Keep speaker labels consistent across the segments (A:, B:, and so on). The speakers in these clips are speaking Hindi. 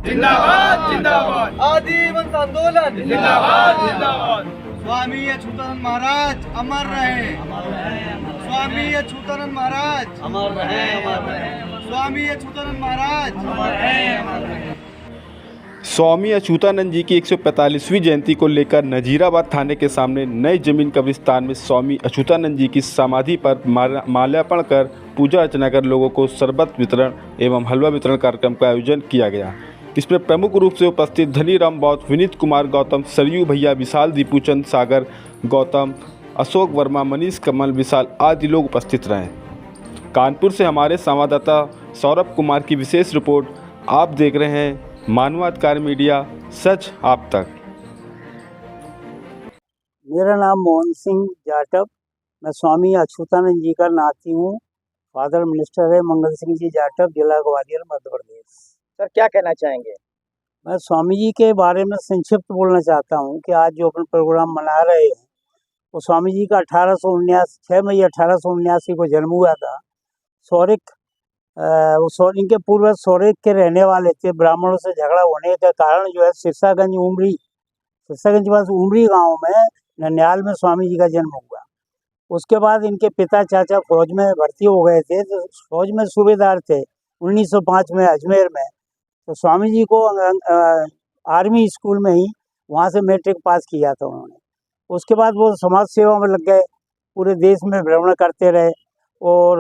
A: जिंदाबाद जिंदाबाद।
B: आदिवंश आंदोलन
A: जिंदाबाद जिंदाबाद।
B: स्वामी अच्युतानंद महाराज अमर रहे। स्वामी अच्युतानंद महाराज
C: अमर रहे, अमर रहे।
B: स्वामी अच्युतानंद महाराज अमर रहे।
D: स्वामी अच्युतानंद जी की 145वीं जयंती को लेकर नजीराबाद थाने के सामने नई जमीन कब्रिस्तान में स्वामी अच्युतानंद जी की समाधि पर माल्यार्पण कर पूजा अर्चना कर लोगों को शरबत वितरण एवं हलवा वितरण कार्यक्रम का आयोजन किया गया। इसमें प्रमुख रूप से उपस्थित धनीराम बौद्ध, विनीत कुमार गौतम, सरयू भैया, विशाल, दीपूचंद, सागर गौतम, अशोक वर्मा, मनीष कमल, विशाल आदि लोग उपस्थित रहे। कानपुर से हमारे संवाददाता सौरभ कुमार की विशेष रिपोर्ट। आप देख रहे हैं मानवाधिकार मीडिया, सच आप तक।
E: मेरा नाम मोहन सिंह जाटव, मैं स्वामी अच्युतानंद जी का नाती हूँ। फादर मिनिस्टर है मंगल सिंह जी जाटव, जिला ग्वालियर, मध्य प्रदेश।
C: सर क्या कहना चाहेंगे?
E: मैं स्वामी जी के बारे में संक्षिप्त बोलना चाहता हूँ कि आज जो अपन प्रोग्राम मना रहे हैं वो स्वामी जी का 6 मई 1879 को जन्म हुआ था। सौरिक इनके पूर्वज सौरिक के रहने वाले थे। ब्राह्मणों से झगड़ा होने के कारण जो है सिरसागंज पास उमरी गांव में ननिहाल में स्वामी जी का जन्म हुआ। उसके बाद इनके पिता चाचा फौज में भर्ती हो गए थे, तो फौज में सूबेदार थे 1905 में अजमेर में। तो स्वामी जी को आर्मी स्कूल में ही वहाँ से मैट्रिक पास किया था उन्होंने। उसके बाद वो समाज सेवा में लग गए, पूरे देश में भ्रमण करते रहे और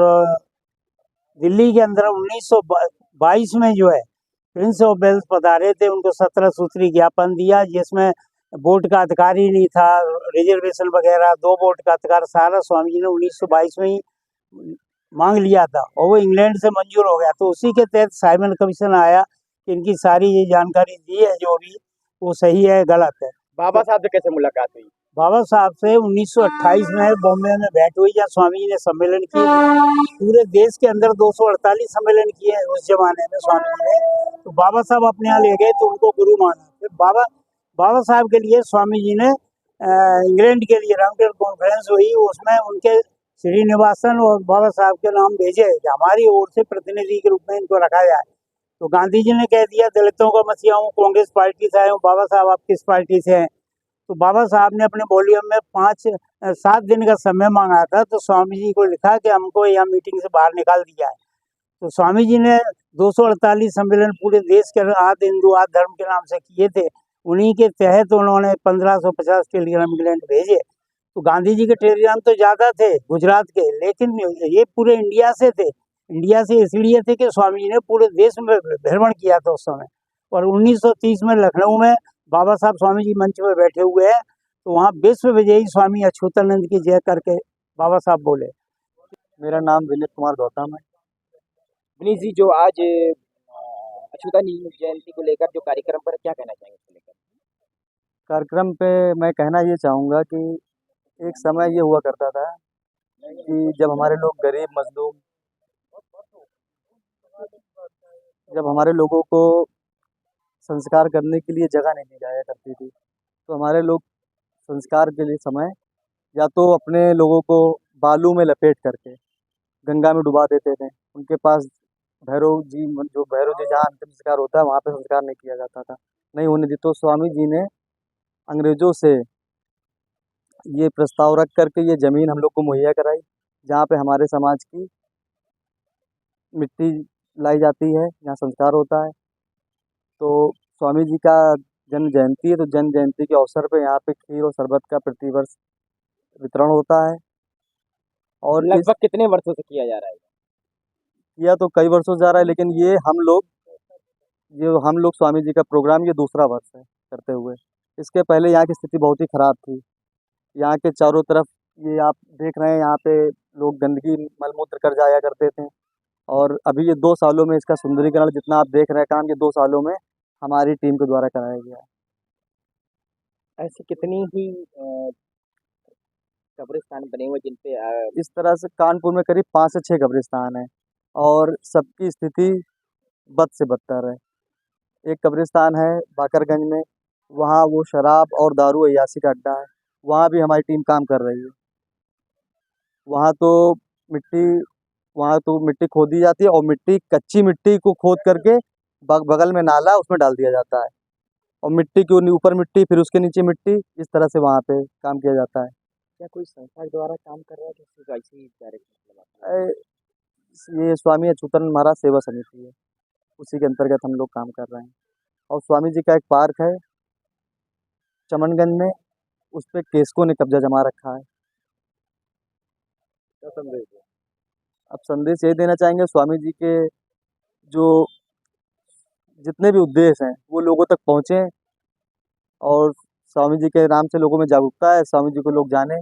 E: दिल्ली के अंदर 1922 में जो है प्रिंस ऑफ वेल्स पधारे थे। उनको 17 सूत्री ज्ञापन दिया जिसमें वोट का अधिकार ही नहीं था, रिजर्वेशन वगैरह, 2 वोट का अधिकार सारा स्वामी जी ने 1922 में ही मांग लिया था और वो इंग्लैंड से मंजूर हो गया। तो उसी के तहत साइमन कमीशन आया कि इनकी सारी ये जानकारी दी है जो भी वो सही है गलत है।
C: बाबा साहब से कैसे मुलाकात हुई?
E: बाबा साहब से 1928 में बॉम्बे में भेंट हुई, जहाँ स्वामी जी ने सम्मेलन किए। पूरे देश के अंदर 248 सम्मेलन किए उस जमाने में स्वामी जी ने। तो बाबा साहब अपने यहाँ ले गए तो उनको गुरु माना। फिर बाबा साहब के लिए स्वामी जी ने इंग्लैंड के लिए राउंड कॉन्फ्रेंस हुई, उसमें उनके श्रीनिवासन और बाबा साहब के नाम भेजे कि हमारी ओर से प्रतिनिधि के रूप में इनको रखा जाए। तो गांधी जी ने कह दिया दलितों का मसीहा हूँ, कांग्रेस पार्टी से आए हूँ। बाबा साहब आप किस पार्टी से हैं? तो बाबा साहब ने अपने वॉल्यूम में 7 दिन का समय मांगा था। तो स्वामी जी को लिखा कि हमको यहाँ मीटिंग से बाहर निकाल दिया है। तो स्वामी जी ने 248 सम्मेलन पूरे देश के आदि हिंदू आदि धर्म के नाम से किए थे। उन्हीं के तहत उन्होंने 1550 टेलीग्राम इंग्लैंड भेजे। तो गांधी जी के टेलीग्राम तो ज़्यादा थे गुजरात के, लेकिन ये पूरे इंडिया से थे। इंडिया से इसलिए थे कि स्वामी जी ने पूरे देश में भ्रमण किया था उस समय। और 1930 में लखनऊ में बाबा साहब स्वामी जी मंच पर बैठे हुए हैं, तो वहाँ विश्व विजयी स्वामी अच्युतानंद की जय करके बाबा साहब बोले।
C: मेरा नाम विनीत कुमार गौतम है। विनीत जी, जो आज अच्युतानंद जयंती को लेकर जो कार्यक्रम पर क्या कहना चाहेंगे इसको लेकर?
F: कार्यक्रम पे मैं कहना ये चाहूँगा कि एक समय ये हुआ करता था कि जब हमारे लोग गरीब मजलूम, जब हमारे लोगों को संस्कार करने के लिए जगह नहीं दी जाया करती थी, तो हमारे लोग संस्कार के लिए समय या तो अपने लोगों को बालू में लपेट करके गंगा में डुबा देते थे। उनके पास भैरव जी जहाँ अंतिम संस्कार होता है वहाँ पे संस्कार नहीं किया जाता था, नहीं होने दी। तो स्वामी जी ने अंग्रेज़ों से ये प्रस्ताव रख करके ये ज़मीन हम लोग को मुहैया कराई, जहाँ पे हमारे समाज की मिट्टी लाई जाती है, जहाँ संस्कार होता है। तो स्वामी जी का जन्म जयंती है, तो जन्म जयंती के अवसर पे यहाँ पे खीर और शरबत का प्रतिवर्ष वितरण होता है। और
C: लगभग कितने वर्षों से किया जा रहा है?
F: किया तो कई वर्षों से जा रहा है, लेकिन ये हम लोग स्वामी जी का प्रोग्राम ये दूसरा वर्ष है करते हुए। इसके पहले यहाँ की स्थिति बहुत ही ख़राब थी। यहाँ के चारों तरफ ये आप देख रहे हैं, यहाँ पे लोग गंदगी मलमूत्र कर जाया करते थे। और अभी ये 2 सालों में इसका सुंदरीकरण जितना आप देख रहे हैं काम, ये 2 सालों में हमारी टीम के द्वारा कराया गया है।
C: ऐसी कितनी ही कब्रिस्तान बने हुए जिन पे
F: इस तरह से कानपुर में करीब 5 से 6 कब्रिस्तान है और सबकी स्थिति बद से बदतर है। एक कब्रिस्तान है बाकरगंज में, वहाँ वो शराब और दारू अय्याशी का अड्डा है, वहाँ भी हमारी टीम काम कर रही है। वहाँ तो मिट्टी खोदी जाती है और कच्ची मिट्टी को खोद करके बगल में नाला, उसमें डाल दिया जाता है। और मिट्टी के ऊपर मिट्टी, फिर उसके नीचे मिट्टी, इस तरह से वहाँ पे काम किया जाता है।
C: क्या कोई संस्था द्वारा काम कर रहा है कि सिर्फ ऐसे ही डायरेक्ट मतलब आप?
F: ये स्वामी अच्युतानंद महाराज सेवा समिति है, उसी के अंतर्गत हम लोग काम कर रहे हैं। और स्वामी जी का एक पार्क है चमनगंज में, उस पे केसको ने कब्जा जमा रखा है।
C: क्या संदेश है?
F: अब संदेश यही देना चाहेंगे, स्वामी जी के जो जितने भी उद्देश्य हैं वो लोगों तक पहुँचे, और स्वामी जी के नाम से लोगों में जागरूकता है, स्वामी जी को लोग जाने।